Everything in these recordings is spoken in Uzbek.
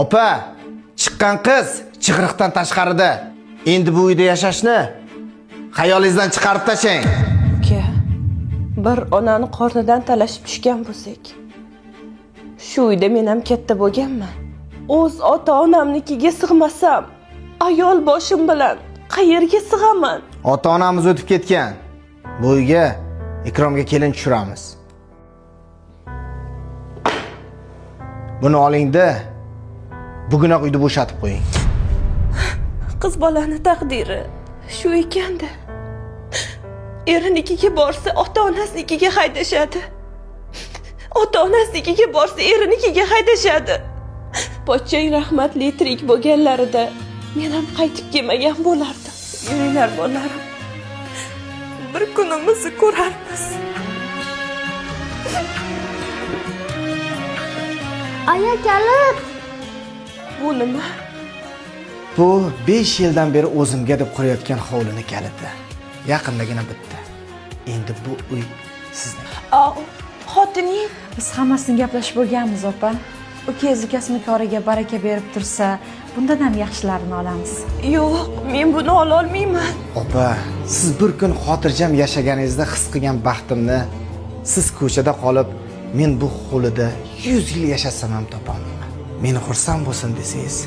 Opa, chiqqan qiz chig'iriqdan tashqarida. Endi bu uyda yashashni xayolingizdan chiqarib tashlang. Uka, bir onani qornidan talashib tushgan bo'lsak, shu uyda men ham katta bo'lganman. O'z ota-onamnikiga sig'masam, ayol boshim bilan qayerga sig'aman? Ota-onamiz o'tib ketgan. Bu uyga Ikromga kelin tushiramiz. Buni olingda bugunoq uyni bo'shatib qo'ying. Qiz bolani taqdiri shu ekanda. Erinikiga borsa ota-onasiga haydashadi. Ota-onasiga borsa erinikiga haydashadi. Pochchang rahmatli tirik bo'lganlarida men ham qaytib kelmagan bo'lardim. Yuringlar bolalarim. Bir kunimizni ko'rarmiz. Aya kalit. Bu nima? Bu 5 yildan beri o'zimga deb qurayotgan hovlini kaliti. Yaqindagina bitdi. Endi bu uy sizniki. Xotining Biz hammasini gaplashib bo'lganmiz, opa. Ukangiz ukasining koriga baraka berib tursa, bundan ham yaxshilarini olamiz. yo'q, men buni ola olmayman. Opa, siz bir kun xotirjam yashaganingizda his qilgan baxtimni siz ko'chada qolib, men bu hovlida 100 yil yashasam ham topolmayman. Meni xursand bo'lsin desangiz,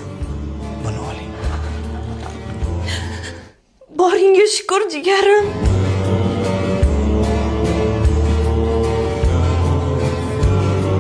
buni oling. Boringga shukr, jigarim.